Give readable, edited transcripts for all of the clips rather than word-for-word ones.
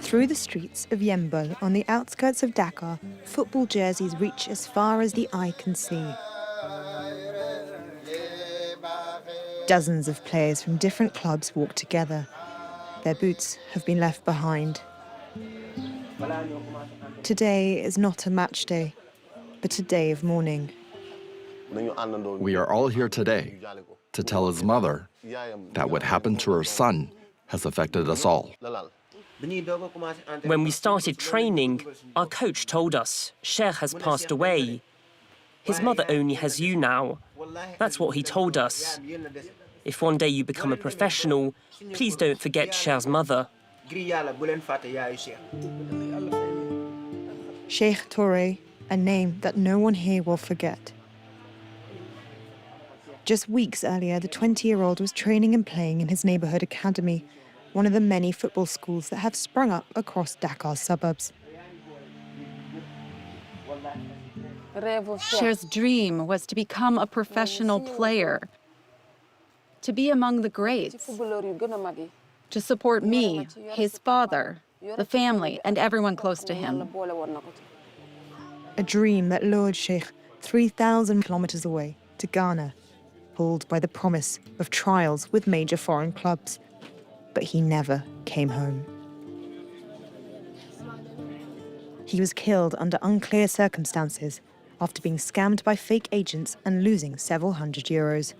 Through the streets of Yembol, on the outskirts of Dakar, football jerseys reach as far as the eye can see. Dozens of players from different clubs walk together. Their boots have been left behind. Today is not a match day, but a day of mourning. We are all here today to tell his mother that what happened to her son has affected us all. When we started training, our coach told us Cheikh has passed away. His mother only has you now. That's what he told us. If one day you become a professional, please don't forget Cheikh's mother. Cheikh Touré, a name that no one here will forget. Just weeks earlier, the 20-year-old was training and playing in his neighbourhood academy, one of the many football schools that have sprung up across Dakar's suburbs. Cheikh's dream was to become a professional player, to be among the greats, to support me, his father, the family, and everyone close to him. A dream that lured Cheikh 3,000 kilometres away to Ghana, pulled by the promise of trials with major foreign clubs. But he never came home. He was killed under unclear circumstances after being scammed by fake agents and losing several €100.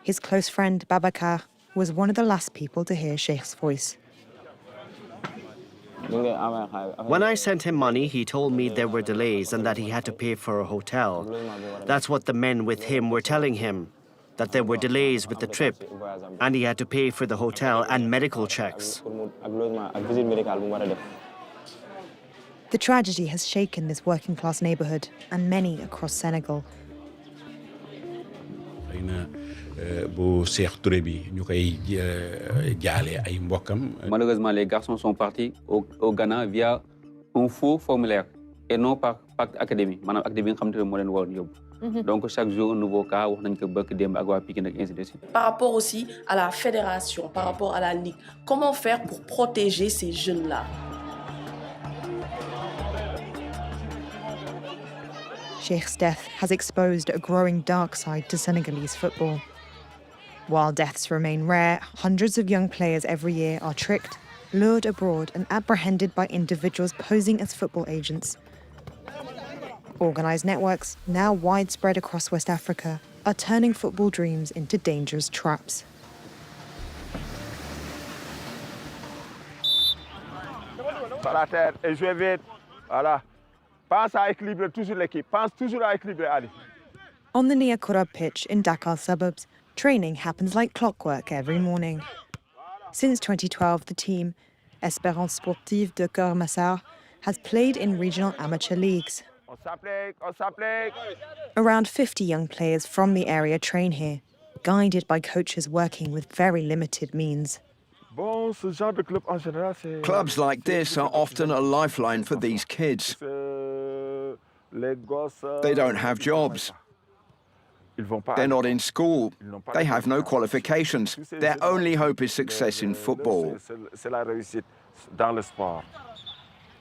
His close friend Babacar was one of the last people to hear Cheikh's voice. When I sent him money, he told me there were delays and that he had to pay for a hotel. That's what the men with him were telling him, that there were delays with the trip, and he had to pay for the hotel and medical checks. The tragedy has shaken this working-class neighbourhood and many across Senegal. Malheureusement, les garçons sont partis au Ghana via un faux formulaire et non par pacte académique. Maanaam académie nga xamante ne moo leen waroon yóbbu. Donc chaque jour un nouveau cas wax nañ ko bëkk démb ak waa Pikine ak ainsi de suite. Par rapport aussi à la fédération, par rapport à la ligue, comment faire pour protéger ces jeunes-là? Cheikh's death has exposed a growing dark side to Senegalese football. While deaths remain rare, hundreds of young players every year are tricked, lured abroad and apprehended by individuals posing as football agents. Organised networks, now widespread across West Africa, are turning football dreams into dangerous traps. On the Niakoura pitch in Dakar suburbs, training happens like clockwork every morning. Since 2012, the team, Espérance Sportive de Keur-Massar, has played in regional amateur leagues. Around 50 young players from the area train here, guided by coaches working with very limited means. Clubs like this are often a lifeline for these kids. They don't have jobs. They're not in school. They have no qualifications. Their only hope is success in football.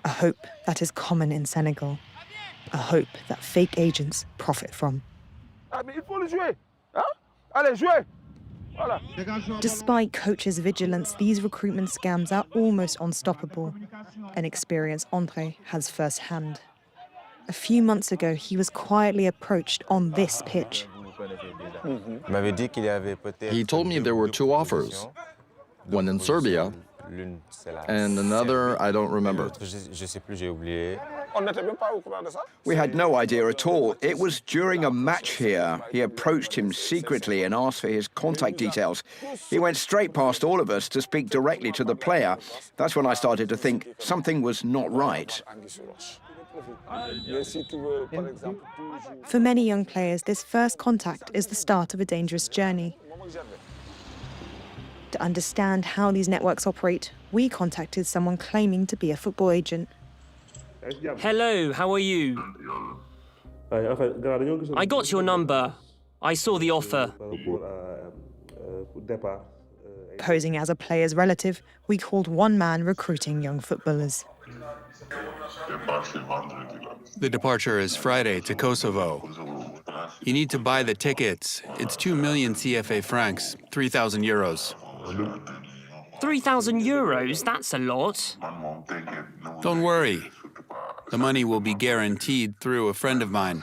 A hope that is common in Senegal. A hope that fake agents profit from. Despite coaches' vigilance, these recruitment scams are almost unstoppable. An experienced André has firsthand. A few months ago, he was quietly approached on this pitch. He told me there were two offers, one in Serbia and another I don't remember. We had no idea at all. It was during a match here. He approached him secretly and asked for his contact details. He went straight past all of us to speak directly to the player. That's when I started to think something was not right. For many young players, this first contact is the start of a dangerous journey. To understand how these networks operate, we contacted someone claiming to be a football agent. Hello, how are you? I got your number. I saw the offer. Posing as a player's relative, we called one man recruiting young footballers. The departure is Friday to Kosovo. You need to buy the tickets. It's 2 million CFA francs, 3,000 euros. 3,000 euros? That's a lot. Don't worry. The money will be guaranteed through a friend of mine.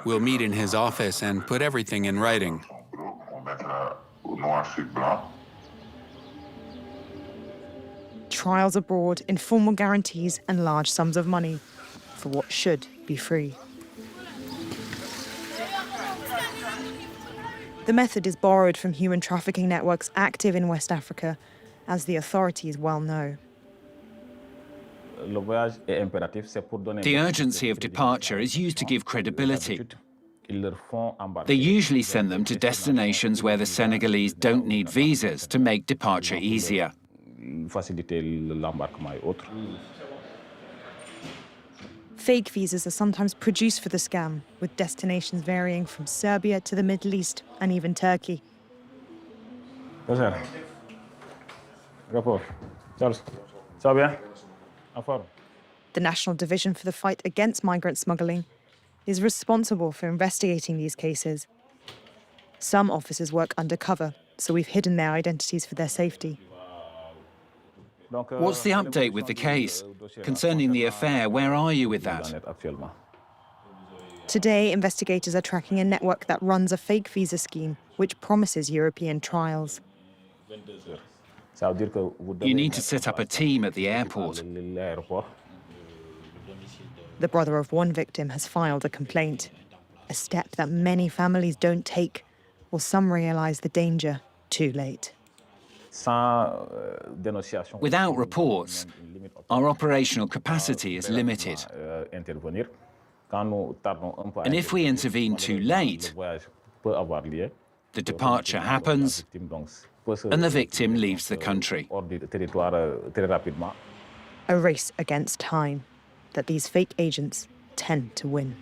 We'll meet in his office and put everything in writing. Trials abroad, informal guarantees and large sums of money for what should be free. The method is borrowed from human trafficking networks active in West Africa, as the authorities well know. The urgency of departure is used to give credibility. They usually send them to destinations where the Senegalese don't need visas to make departure easier. Fake visas are sometimes produced for the scam, with destinations varying from Serbia to the Middle East and even Turkey. The National Division for the Fight Against Migrant Smuggling is responsible for investigating these cases. Some officers work undercover, so we've hidden their identities for their safety. What's the update with the case? Concerning the affair, where are you with that? Today, investigators are tracking a network that runs a fake visa scheme which promises European trials. You need to set up a team at the airport. The brother of one victim has filed a complaint, a step that many families don't take, or some realize the danger too late. Without reports, our operational capacity is limited. And if we intervene too late, the departure happens and the victim leaves the country. A race against time that these fake agents tend to win.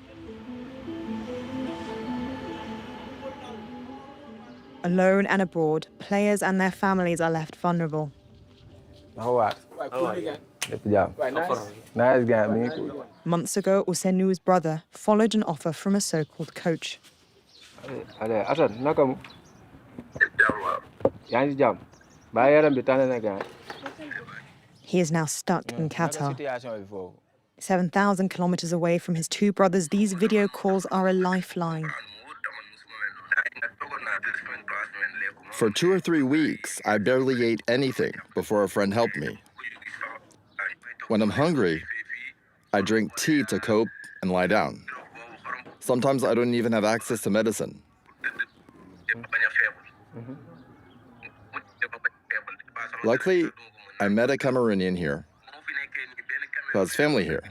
Alone and abroad, players and their families are left vulnerable. Months ago, Ousenou's brother followed an offer from a so-called coach. He is now stuck in Qatar. 7,000 kilometers away from his two brothers, these video calls are a lifeline. For 2 or 3 weeks, I barely ate anything before a friend helped me. When I'm hungry, I drink tea to cope and lie down. Sometimes I don't even have access to medicine. Luckily, I met a Cameroonian here who has family here,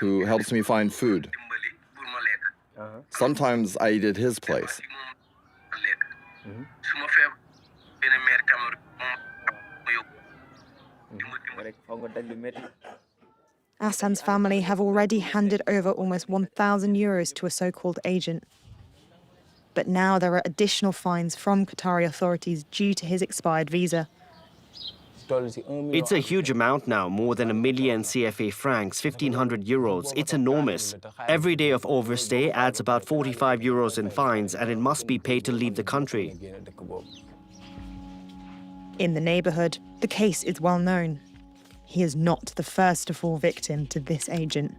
who helps me find food. Sometimes I eat at his place. Hassan's family have already handed over almost 1,000 euros to a so-called agent. But now there are additional fines from Qatari authorities due to his expired visa. It's a huge amount now, more than 1 million CFA francs, 1,500 euros. It's enormous. Every day of overstay adds about 45 euros in fines, and it must be paid to leave the country. In the neighborhood, the case is well known. He is not the first to fall victim to this agent.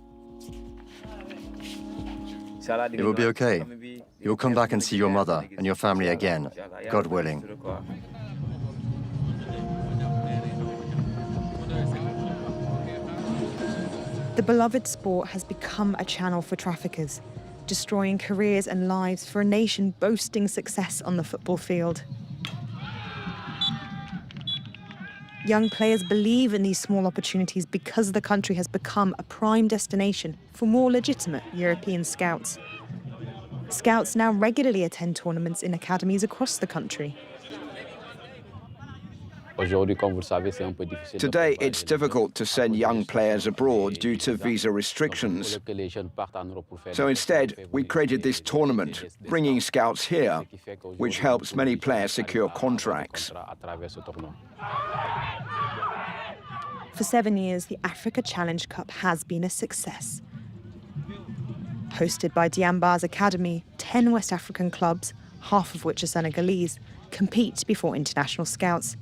It will be okay. You'll come back and see your mother and your family again, God willing. The beloved sport has become a channel for traffickers, destroying careers and lives for a nation boasting success on the football field. Young players believe in these small opportunities because the country has become a prime destination for more legitimate European scouts. Scouts now regularly attend tournaments in academies across the country. Today, it's difficult to send young players abroad due to visa restrictions. So instead, we created this tournament, bringing scouts here, which helps many players secure contracts. For 7 years, the Africa Challenge Cup has been a success. Hosted by Diamba's Academy, 10 West African clubs, half of which are Senegalese, compete before international scouts.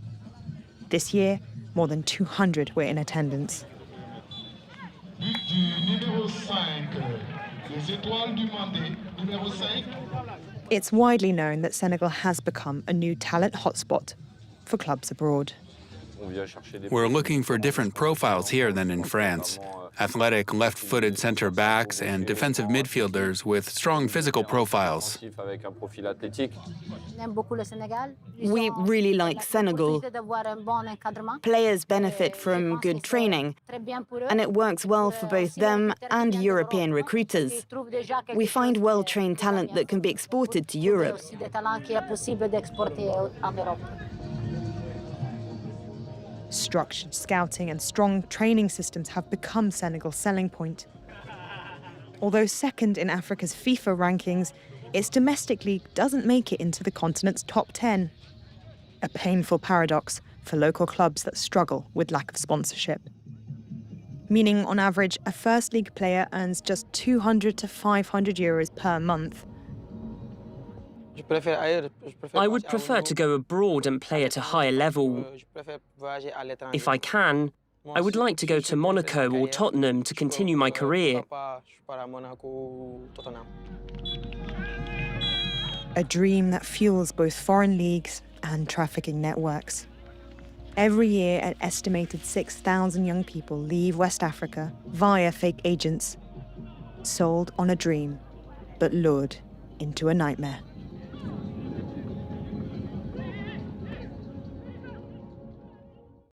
This year, more than 200 were in attendance. It's widely known that Senegal has become a new talent hotspot for clubs abroad. We're looking for different profiles here than in France. Athletic left-footed center backs and defensive midfielders with strong physical profiles. We really like Senegal. Players benefit from good training, and it works well for both them and European recruiters. We find well-trained talent that can be exported to Europe. Structured scouting and strong training systems have become Senegal's selling point. Although second in Africa's FIFA rankings, its domestic league doesn't make it into the continent's top 10. A painful paradox for local clubs that struggle with lack of sponsorship. Meaning, on average, a first league player earns just 200 to 500 euros per month. I would prefer to go abroad and play at a higher level. If I can, I would like to go to Monaco or Tottenham to continue my career. A dream that fuels both foreign leagues and trafficking networks. Every year, an estimated 6,000 young people leave West Africa via fake agents, sold on a dream, but lured into a nightmare.